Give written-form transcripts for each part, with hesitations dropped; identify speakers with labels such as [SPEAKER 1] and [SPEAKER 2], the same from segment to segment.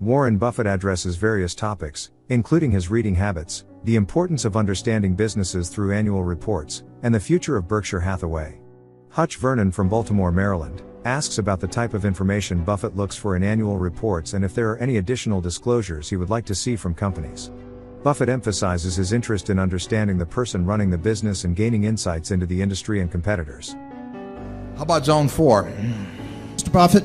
[SPEAKER 1] Warren Buffett addresses various topics, including his reading habits, the importance of understanding businesses through annual reports, and the future of Berkshire Hathaway. Hutch Vernon from Baltimore, Maryland, asks about the type of information Buffett looks for in annual reports and if there are any additional disclosures he would like to see from companies. Buffett emphasizes his interest in understanding the person running the business and gaining insights into the industry and competitors.
[SPEAKER 2] How about Zone 4?
[SPEAKER 3] Mr. Buffett,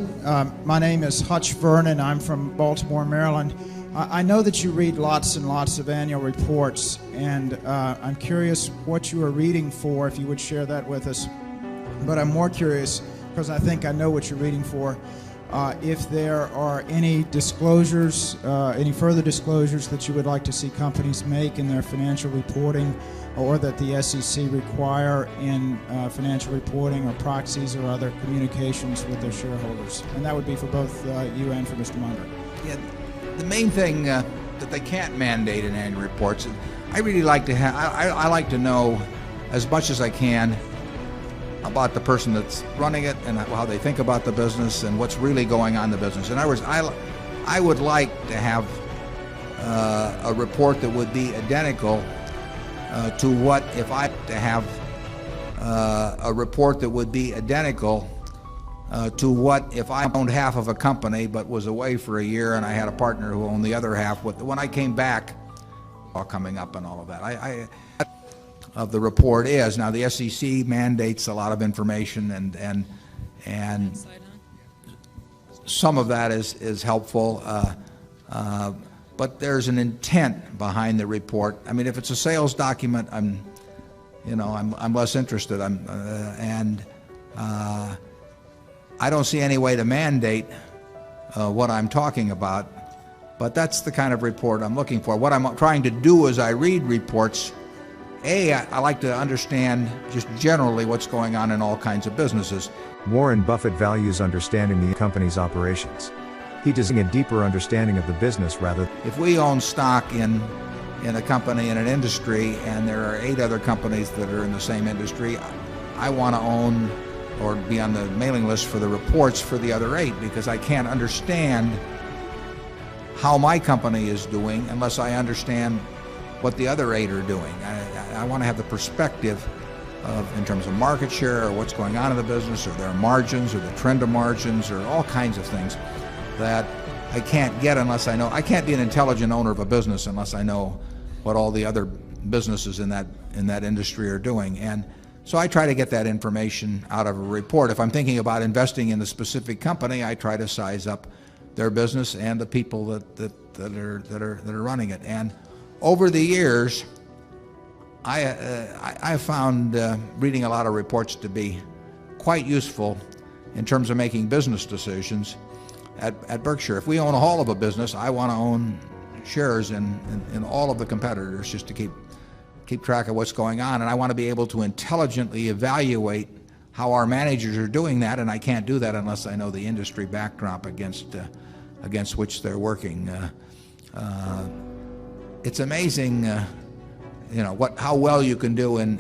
[SPEAKER 3] my name is Hutch Vernon. I'm from Baltimore, Maryland. I know that you read lots and lots of annual reports, and I'm curious what you are reading for, if you would share that with us. But I'm more curious, because I think I know what you're reading for, if there are any disclosures, any further disclosures that you would like to see companies make in their financial reporting, or that the SEC require in financial reporting or proxies or other communications with their shareholders. And that would be for both you and for Mr. Munger.
[SPEAKER 2] Yeah, the main thing that they can't mandate in annual reports, I really like to have, I like to know as much as I can about the person that's running it and how they think about the business and what's really going on in the business. In other words, I would like to have a report that would be identical to what if I to have a report that would be identical to what if I owned half of a company but was away for a year and I had a partner who owned the other half. When I came back, all coming up and all of that. Of the report is now the SEC mandates a lot of information and some of that is helpful, but there's an intent behind the report. I mean, if it's a sales document, I'm less interested. I don't see any way to mandate what I'm talking about, but that's the kind of report I'm looking for. What I'm trying to do as I read reports, I like to understand just generally what's going on in all kinds of businesses.
[SPEAKER 1] Warren Buffett values understanding the company's operations. He desires a deeper understanding of the business rather.
[SPEAKER 2] If we own stock in a company, in an industry, and there are 8 other companies that are in the same industry, I want to own or be on the mailing list for the reports for the other 8, because I can't understand how my company is doing unless I understand what the other 8 are doing. I want to have the perspective of, in terms of market share or what's going on in the business or their margins or the trend of margins or all kinds of things that I can't get unless I know. I can't be an intelligent owner of a business unless I know what all the other businesses in that industry are doing. And so I try to get that information out of a report. If I'm thinking about investing in a specific company, I try to size up their business and the people that are running it. And over the years, I found reading a lot of reports to be quite useful in terms of making business decisions at Berkshire. If we own a whole of a business, I want to own shares in all of the competitors just to keep track of what's going on, and I want to be able to intelligently evaluate how our managers are doing that, and I can't do that unless I know the industry backdrop against which they're working. It's amazing, how well you can do in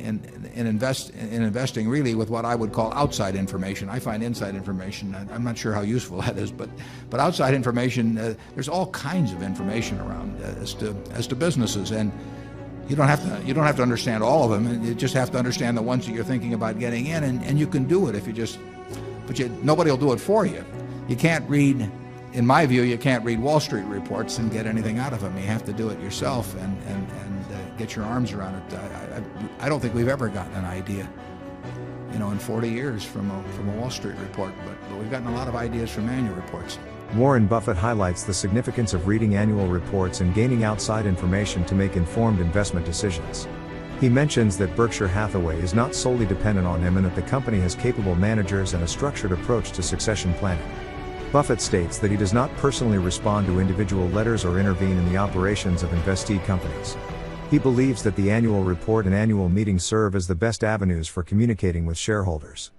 [SPEAKER 2] investing really with what I would call outside information. I find inside information, I'm not sure how useful that is, but outside information, there's all kinds of information around as to businesses, and you don't have to understand all of them. You just have to understand the ones that you're thinking about getting in, and you can do it if you just. But nobody will do it for you. You can't read. In my view, you can't read Wall Street reports and get anything out of them. You have to do it yourself and get your arms around it. I don't think we've ever gotten an idea, in 40 years from a Wall Street report, but we've gotten a lot of ideas from annual reports.
[SPEAKER 1] Warren Buffett highlights the significance of reading annual reports and gaining outside information to make informed investment decisions. He mentions that Berkshire Hathaway is not solely dependent on him and that the company has capable managers and a structured approach to succession planning. Buffett states that he does not personally respond to individual letters or intervene in the operations of investee companies. He believes that the annual report and annual meeting serve as the best avenues for communicating with shareholders.